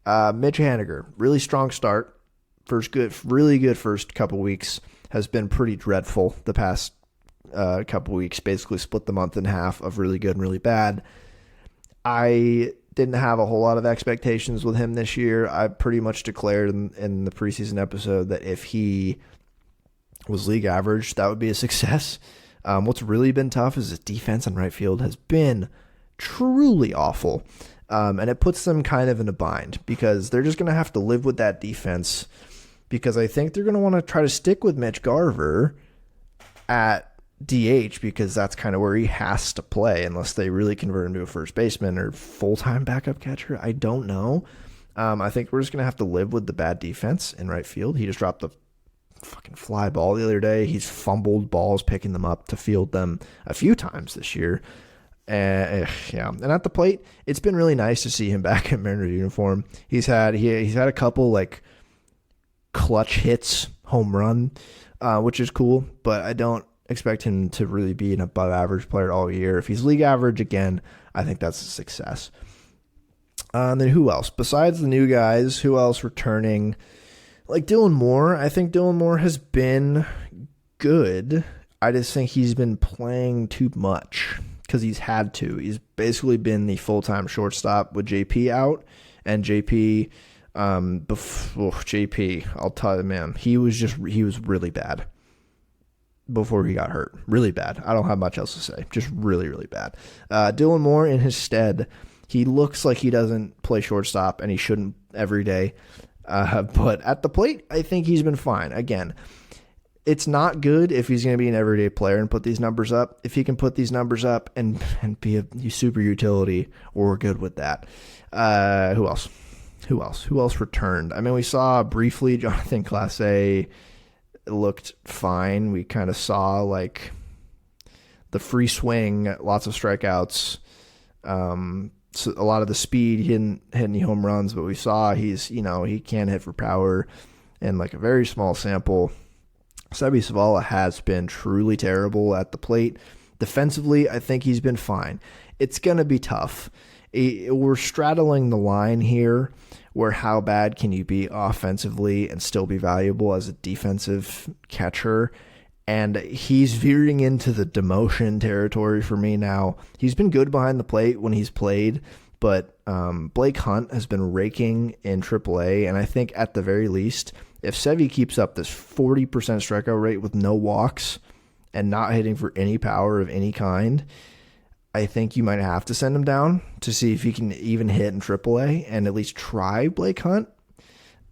Mitch Haniger, really strong start. Really good first couple weeks. Has been pretty dreadful the past couple weeks. Basically split the month in half of really good and really bad. I didn't have a whole lot of expectations with him this year. I pretty much declared in the preseason episode that if he was league average, that would be a success. What's really been tough is his defense in right field has been truly awful. And it puts them kind of in a bind because they're just going to have to live with that defense, because I think they're going to want to try to stick with Mitch Garver at DH because that's kind of where he has to play unless they really convert him to a first baseman or full-time backup catcher. I don't know. I think we're just going to have to live with the bad defense in right field. He just dropped the fucking fly ball the other day. He's fumbled balls, picking them up to field them a few times this year. And at the plate, it's been really nice to see him back in Mariners uniform. He's had a couple like clutch hits, home run, which is cool, but I don't expect him to really be an above average player all year. If he's league average again, I think that's a success. And then who else? Besides the new guys, who else returning? Like Dylan Moore. I think Dylan Moore has been good. I just think he's been playing too much because he's had to. He's basically been the full-time shortstop with JP out, and JP, I'll tell you, man, he was really bad before he got hurt. Really bad. I don't have much else to say. Just really, really bad. Dylan Moore in his stead, he looks like he doesn't play shortstop, and he shouldn't every day. But at the plate, I think he's been fine. Again, it's not good if he's going to be an everyday player and put these numbers up. If he can put these numbers up and be a super utility, we're good with that. Who else? Who else returned? I mean, we saw briefly Jonathan Clase looked fine. We kind of saw like the free swing, lots of strikeouts. So a lot of the speed, he didn't hit any home runs, but we saw he can hit for power in like a very small sample. Sebi Savala has been truly terrible at the plate. Defensively, I think he's been fine. It's going to be tough. We're straddling the line here where how bad can you be offensively and still be valuable as a defensive catcher? And he's veering into the demotion territory for me now. He's been good behind the plate when he's played, but Blake Hunt has been raking in AAA, and I think at the very least, if Sevy keeps up this 40% strikeout rate with no walks and not hitting for any power of any kind, I think you might have to send him down to see if he can even hit in AAA and at least try Blake Hunt,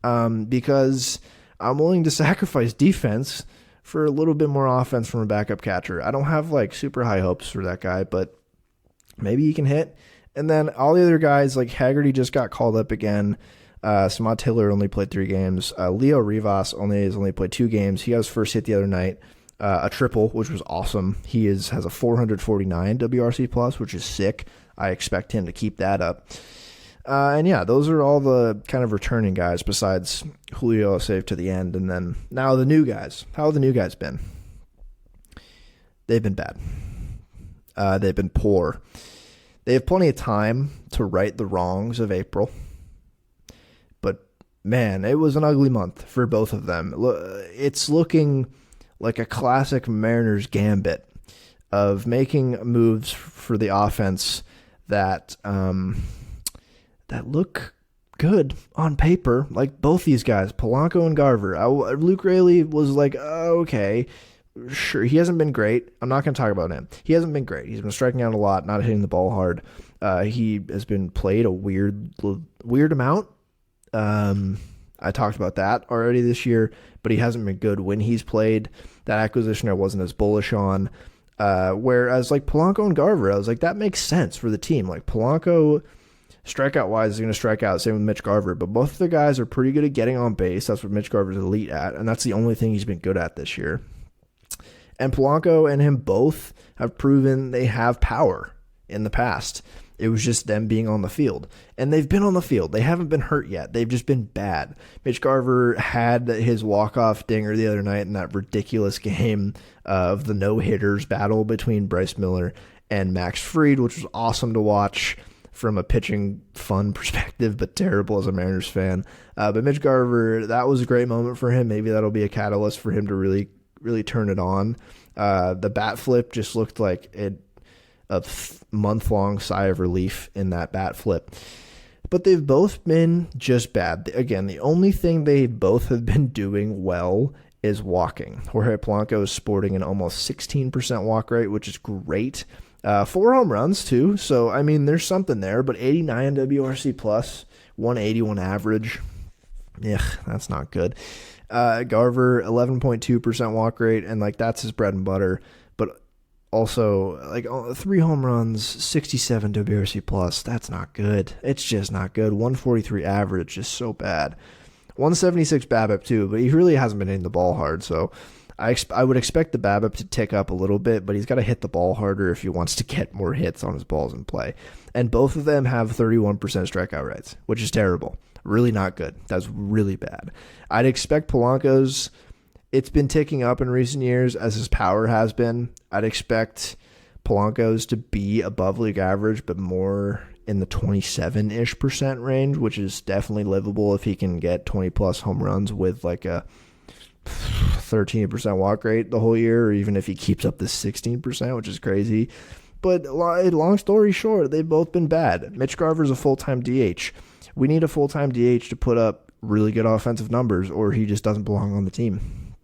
because I'm willing to sacrifice defense for a little bit more offense from a backup catcher. I don't have like super high hopes for that guy, but maybe he can hit. And then all the other guys, like Haggerty just got called up again. Samad Taylor only played 3 games. Leo Rivas has only played 2 games. He got his first hit the other night, a triple, which was awesome. He has a 449 WRC plus, which is sick. I expect him to keep that up. And yeah, those are all the kind of returning guys besides Julio saved to the end. And then now the new guys. How have the new guys been? They've been bad. They've been poor. They have plenty of time to right the wrongs of April. But man, it was an ugly month for both of them. It's looking like a classic Mariners gambit of making moves for the offense that look good on paper, like both these guys, Polanco and Garver. Luke Raley was like, oh, okay, sure, he hasn't been great. I'm not going to talk about him. He hasn't been great. He's been striking out a lot, not hitting the ball hard. He has been played a weird amount. I talked about that already this year, but he hasn't been good when he's played. That acquisition I wasn't as bullish on. Whereas like Polanco and Garver, I was like, that makes sense for the team. Like Polanco, strikeout-wise, is going to strike out. Same with Mitch Garver. But both of the guys are pretty good at getting on base. That's what Mitch Garver's elite at, and that's the only thing he's been good at this year. And Polanco and him both have proven they have power in the past. It was just them being on the field. And they've been on the field. They haven't been hurt yet. They've just been bad. Mitch Garver had his walk-off dinger the other night in that ridiculous game of the no-hitters battle between Bryce Miller and Max Fried, which was awesome to watch from a pitching fun perspective, but terrible as a Mariners fan. But Mitch Garver, that was a great moment for him. Maybe that'll be a catalyst for him to really, really turn it on. The bat flip just looked like a month-long sigh of relief in that bat flip. But they've both been just bad. Again, the only thing they both have been doing well is walking. Jorge Polanco is sporting an almost 16% walk rate, which is great. 4 home runs, too. So, I mean, there's something there. But 89 WRC plus, 181 average. Ugh, that's not good. Garver, 11.2% walk rate, and, like, that's his bread and butter. But also, like, 3 home runs, 67 WRC plus, that's not good. It's just not good. 143 average is so bad. 176 BABIP, too, but he really hasn't been hitting the ball hard, so I would expect the BABIP to tick up a little bit, but he's got to hit the ball harder if he wants to get more hits on his balls in play. And both of them have 31% strikeout rates, which is terrible. Really not good. That's really bad. I'd expect Polanco's, it's been ticking up in recent years as his power has been. I'd expect Polanco's to be above league average, but more in the 27-ish percent range, which is definitely livable if he can get 20-plus home runs with like a 13% walk rate the whole year, or even if he keeps up this 16%, which is crazy. But long story short, they've both been bad. Mitch Garver's a full-time DH. We need a full-time DH to put up really good offensive numbers, or he just doesn't belong on the team.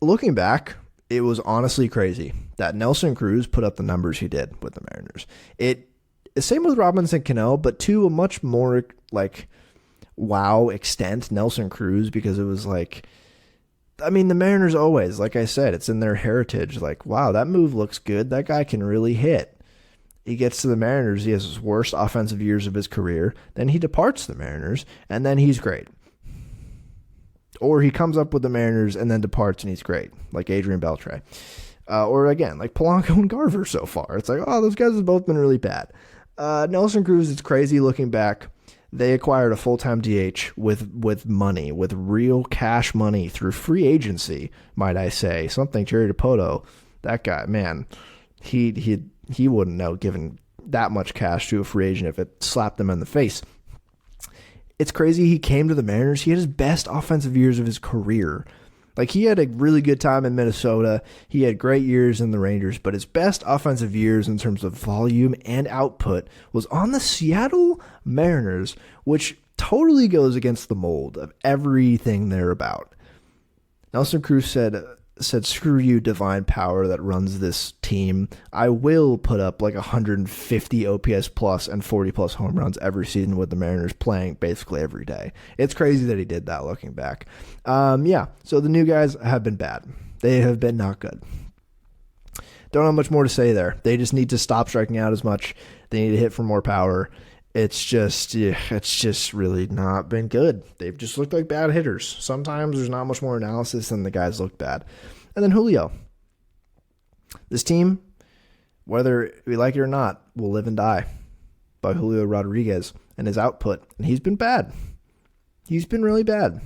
Looking back, it was honestly crazy that Nelson Cruz put up the numbers he did with the Mariners. Same with Robinson Cano, but to a much more wow extent, Nelson Cruz, because it was the Mariners always, like I said, it's in their heritage. Wow, that move looks good. That guy can really hit. He gets to the Mariners. He has his worst offensive years of his career. Then he departs the Mariners, and then he's great. Or he comes up with the Mariners and then departs, and he's great, like Adrian Beltre. Or again, like Polanco and Garver so far. It's those guys have both been really bad. Nelson Cruz, it's crazy looking back. They acquired a full-time DH with money, with real cash money through free agency, might I say. Something Jerry DiPoto, that guy, man, he wouldn't know giving that much cash to a free agent if it slapped them in the face. It's crazy he came to the Mariners. He had his best offensive years of his career. He had a really good time in Minnesota. He had great years in the Rangers, but his best offensive years in terms of volume and output was on the Seattle Mariners, which totally goes against the mold of everything they're about. Nelson Cruz said, screw you, divine power that runs this team. I will put up 150 OPS plus and 40 plus home runs every season with the Mariners, playing basically every day. It's crazy that he did that looking back. So the new guys have been bad. They have been not good. Don't have much more to say there. They just need to stop striking out as much. They need to hit for more power. It's just really not been good. They've just looked like bad hitters. Sometimes there's not much more analysis than the guys look bad. And then Julio. This team, whether we like it or not, will live and die by Julio Rodriguez and his output. And he's been bad. He's been really bad,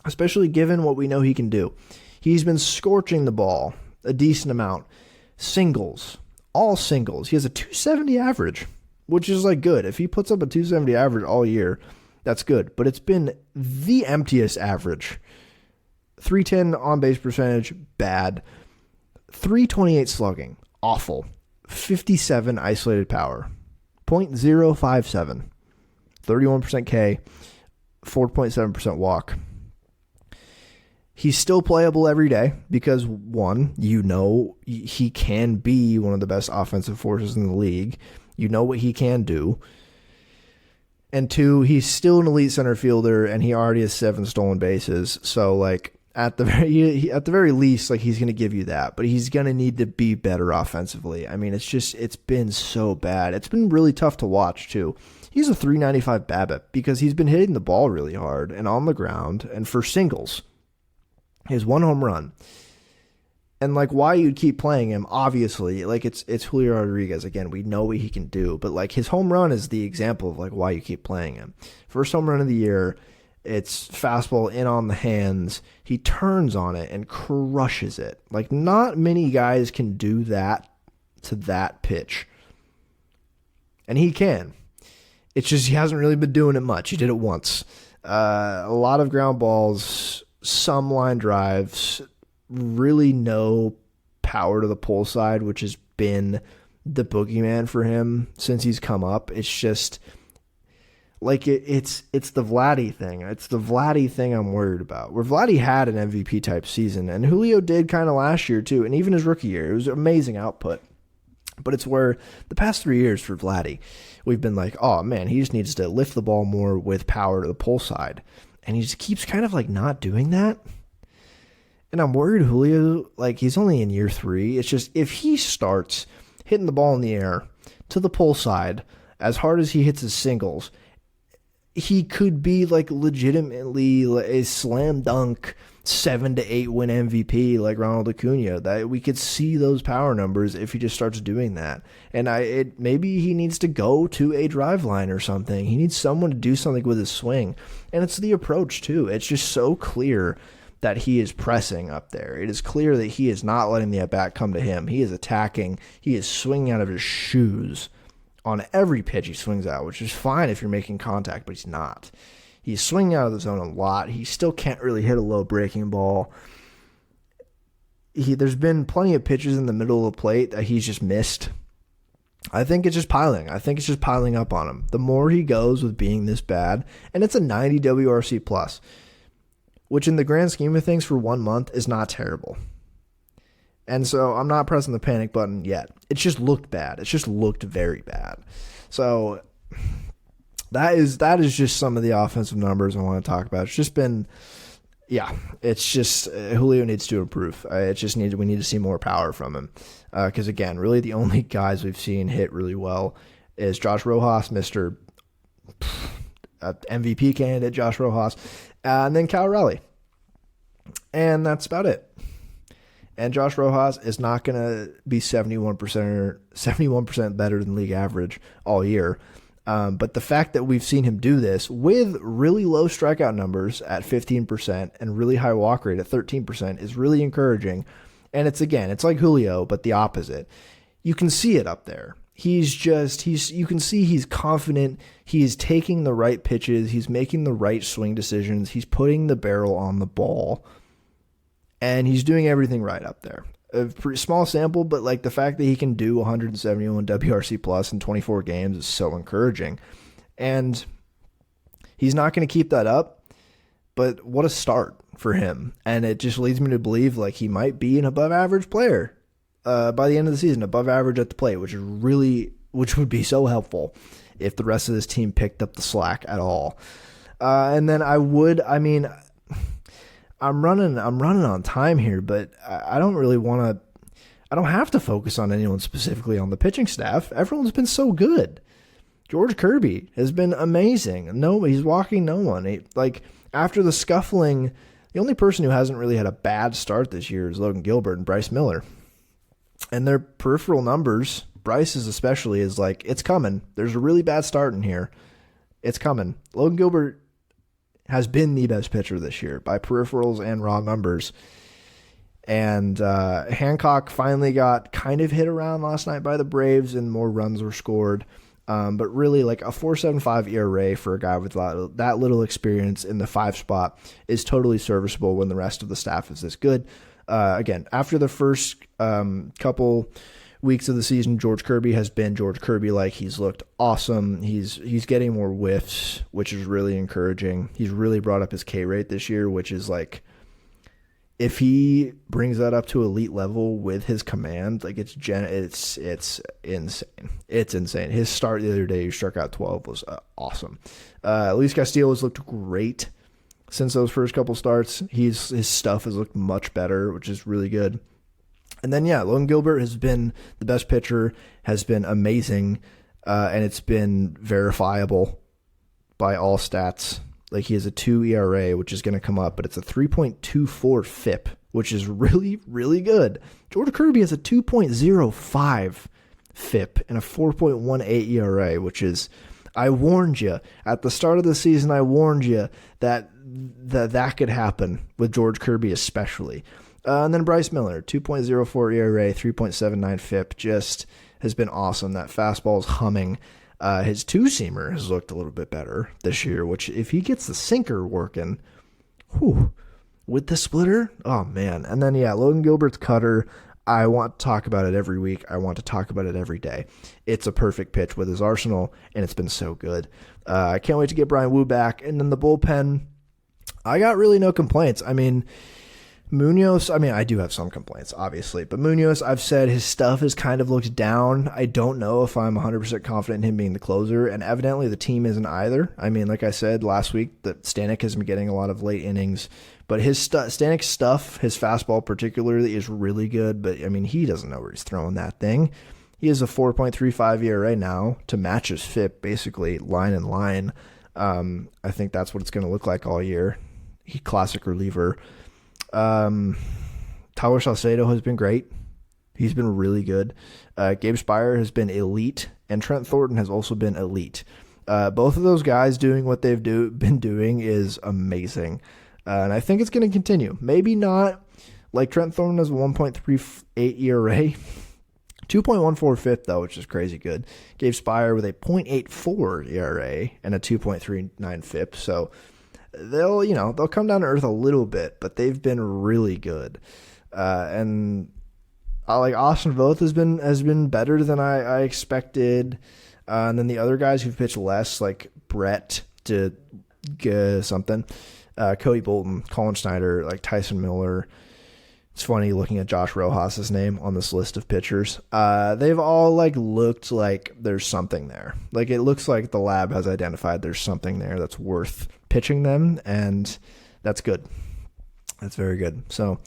especially given what we know he can do. He's been scorching the ball a decent amount. Singles, all singles. He has a 270 average, which is good. If he puts up a 270 average all year, that's good. But it's been the emptiest average. 310 on-base percentage, bad. 328 slugging, awful. 57 isolated power, .057. 31% K, 4.7% walk. He's still playable every day because, one, he can be one of the best offensive forces in the league. You know what he can do. And two, he's still an elite center fielder, and he already has 7 stolen bases. So, at the very least, he's going to give you that. But he's going to need to be better offensively. It's been so bad. It's been really tough to watch, too. He's a 395 BABIP because he's been hitting the ball really hard and on the ground and for singles. He has 1 home run. And why you'd keep playing him, obviously, it's Julio Rodriguez. Again, we know what he can do, but his home run is the example of why you keep playing him. First home run of the year, it's fastball in on the hands. He turns on it and crushes it. Not many guys can do that to that pitch. And he can. It's just he hasn't really been doing it much. He did it once. A lot of ground balls, some line drives, really no power to the pull side, which has been the boogeyman for him since he's come up. It's just it's the Vladdy thing. It's the Vladdy thing I'm worried about. Where Vladdy had an MVP type season, and Julio did kind of last year too, and even his rookie year, it was amazing output. But it's where the past 3 years for Vladdy, we've been oh man, he just needs to lift the ball more with power to the pull side, and he just keeps kind of not doing that. And I'm worried Julio, he's only in year 3. It's just if he starts hitting the ball in the air to the pull side as hard as he hits his singles, he could be legitimately a slam dunk 7 to 8 win MVP like Ronald Acuna. That we could see those power numbers if he just starts doing that. And maybe he needs to go to a drive line or something. He needs someone to do something with his swing. And it's the approach too. It's just so clear that he is pressing up there. It is clear that he is not letting the at-bat come to him. He is attacking. He is swinging out of his shoes on every pitch he swings out, which is fine if you're making contact, but he's not. He's swinging out of the zone a lot. He still can't really hit a low breaking ball. There's been plenty of pitches in the middle of the plate that he's just missed. I think it's just piling. I think it's just piling up on him. The more he goes with being this bad, and it's a 90 WRC plus, which in the grand scheme of things for 1 month is not terrible. And so I'm not pressing the panic button yet. It's just looked bad. It's just looked very bad. So that is just some of the offensive numbers I want to talk about. It's just been, it's just Julio needs to improve. We need to see more power from him. Because again, really the only guys we've seen hit really well is Josh Rojas, Mr. MVP candidate Josh Rojas, and then Cal Raleigh. And that's about it. And Josh Rojas is not going to be 71% better than league average all year. But the fact that we've seen him do this with really low strikeout numbers at 15% and really high walk rate at 13% is really encouraging. And it's like Julio, but the opposite. You can see it up there. You can see he's confident. He is taking the right pitches. He's making the right swing decisions. He's putting the barrel on the ball. And he's doing everything right up there. A pretty small sample, but like the fact that he can do 171 WRC plus in 24 games is so encouraging. And he's not going to keep that up, but what a start for him. And it just leads me to believe like he might be an above average player by the end of the season, above average at the plate, which would be so helpful if the rest of this team picked up the slack at all. And then I'm running on time here, but I don't really want to. I don't have to focus on anyone specifically on the pitching staff. Everyone's been so good. George Kirby has been amazing. He's walking no one. After the scuffling, the only person who hasn't really had a bad start this year is Logan Gilbert and Bryce Miller. And their peripheral numbers, Bryce's especially, is like, it's coming. There's a really bad start in here. It's coming. Logan Gilbert has been the best pitcher this year by peripherals and raw numbers. And Hancock finally got kind of hit around last night by the Braves and more runs were scored. But really like a 4.75 ERA for a guy with that little experience in the 5 spot is totally serviceable when the rest of the staff is this good. Again, after the first couple weeks of the season, George Kirby has been George Kirby. Like, he's looked awesome. He's getting more whiffs, which is really encouraging. He's really brought up his K rate this year, which is like, if he brings that up to elite level with his command, like it's insane. It's insane. His start the other day, he struck out 12, was awesome. Luis Castillo has looked great since those first couple starts. His stuff has looked much better, which is really good. And then, Logan Gilbert has been the best pitcher, has been amazing, and it's been verifiable by all stats. Like, he has a 2 ERA, which is going to come up, but it's a 3.24 FIP, which is really, really good. George Kirby has a 2.05 FIP and a 4.18 ERA, which is, I warned you. At the start of the season, I warned you that could happen with George Kirby especially. And then Bryce Miller, 2.04 ERA, 3.79 FIP, just has been awesome. That fastball is humming. His two-seamer has looked a little bit better this year, which if he gets the sinker working, with the splitter, oh man. And then, Logan Gilbert's cutter, I want to talk about it every week. I want to talk about it every day. It's a perfect pitch with his arsenal, and it's been so good. I can't wait to get Brian Wu back. And then the bullpen, I got really no complaints. I mean, Munoz, I do have some complaints, obviously, but Munoz, I've said his stuff has kind of looked down. I don't know if I'm 100% confident in him being the closer, and evidently the team isn't either. I mean, like I said last week, that Stanek has been getting a lot of late innings, but Stanek's stuff, his fastball particularly, is really good, but I mean, he doesn't know where he's throwing that thing. He has a 4.35 ERA now to match his FIP, basically line in line. I think that's what it's going to look like all year. Classic reliever. Tyler Salcedo has been great. He's been really good. Gabe Spire has been elite, and Trent Thornton has also been elite. Both of those guys doing what they've been doing is amazing. And I think it's going to continue. Maybe not like Trent Thornton has a 1.38 ERA, 2.14 FIP though, which is crazy good. Gabe Spire with a 0.84 ERA and a 2.39 FIP. So they'll come down to earth a little bit, but they've been really good. And I like Austin Voth has been better than I expected. And then the other guys who've pitched less, like Brett to something, Cody Bolton, Colin Schneider, like Tyson Miller. It's funny looking at Josh Rojas's name on this list of pitchers. They've all like looked like there's something there. Like it looks like the lab has identified there's something there that's worth pitching them, and that's good. That's very good. So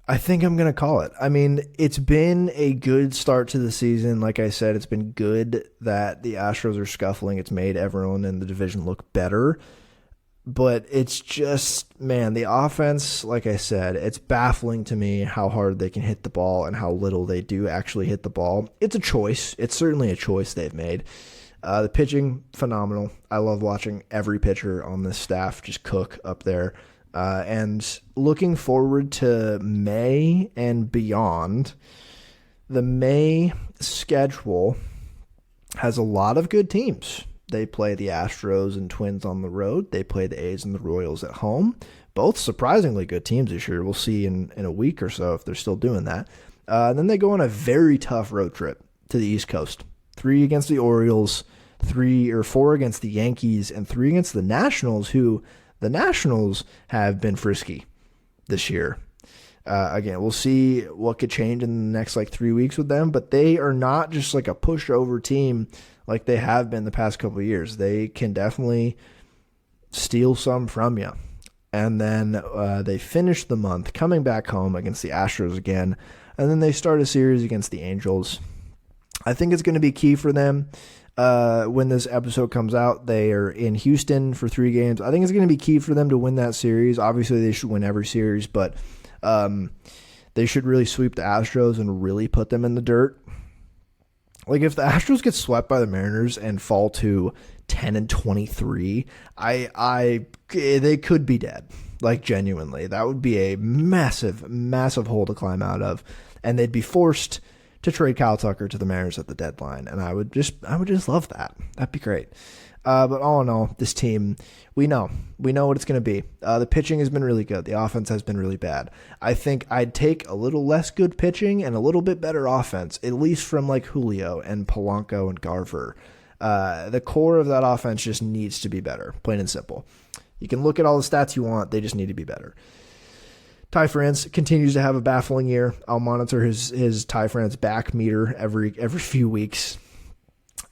I think I'm going to call it. I mean, it's been a good start to the season. Like I said, it's been good that the Astros are scuffling. It's made everyone in the division look better. But it's just, man, the offense, like I said, it's baffling to me how hard they can hit the ball and how little they do actually hit the ball. It's a choice. It's certainly a choice they've made. The pitching, phenomenal. I love watching every pitcher on this staff just cook up there. And looking forward to May and beyond. The May schedule has a lot of good teams. They play the Astros and Twins on the road. They play the A's and the Royals at home. Both surprisingly good teams this year. We'll see in a week or so if they're still doing that. Then they go on a very tough road trip to the East Coast. 3 against the Orioles, 4 against the Yankees, and 3 against the Nationals, who the Nationals have been frisky this year. Again, we'll see what could change in the next 3 weeks with them, but they are not just like a pushover team like they have been the past couple of years. They can definitely steal some from you. And then they finish the month coming back home against the Astros again, and then they start a series against the Angels. I think it's going to be key for them. When this episode comes out, they are in Houston for 3 games. I think it's going to be key for them to win that series. Obviously, they should win every series, but they should really sweep the Astros and really put them in the dirt. Like, if the Astros get swept by the Mariners and fall to 10-23, they could be dead. Like, genuinely. That would be a massive, massive hole to climb out of. And they'd be forced to trade Kyle Tucker to the Mariners at the deadline. And I would just love that. That'd be great. But all in all, this team, we know what it's going to be. The pitching has been really good. The offense has been really bad. I think I'd take a little less good pitching and a little bit better offense, at least from like Julio and Polanco and Garver. The core of that offense just needs to be better, plain and simple. You can look at all the stats you want. They just need to be better. Ty France continues to have a baffling year. I'll monitor his Ty France back meter every few weeks.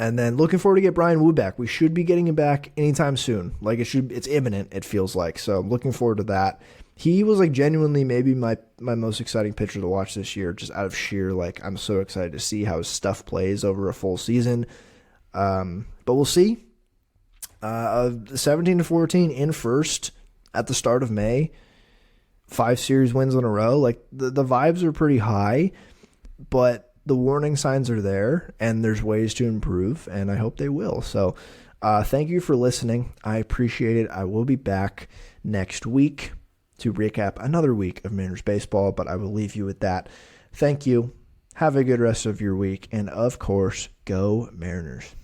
And then looking forward to get Brian Wu back. We should be getting him back anytime soon. Like it's imminent, it feels like. So I'm looking forward to that. He was like genuinely maybe my most exciting pitcher to watch this year, just out of sheer I'm so excited to see how his stuff plays over a full season. But we'll see. 17-14 in first at the start of May. 5 series wins in a row. Like the vibes are pretty high, but the warning signs are there, and there's ways to improve, and I hope they will. So thank you for listening. I appreciate it. I will be back next week to recap another week of Mariners baseball, but I will leave you with that. Thank you. Have a good rest of your week, and of course, go Mariners.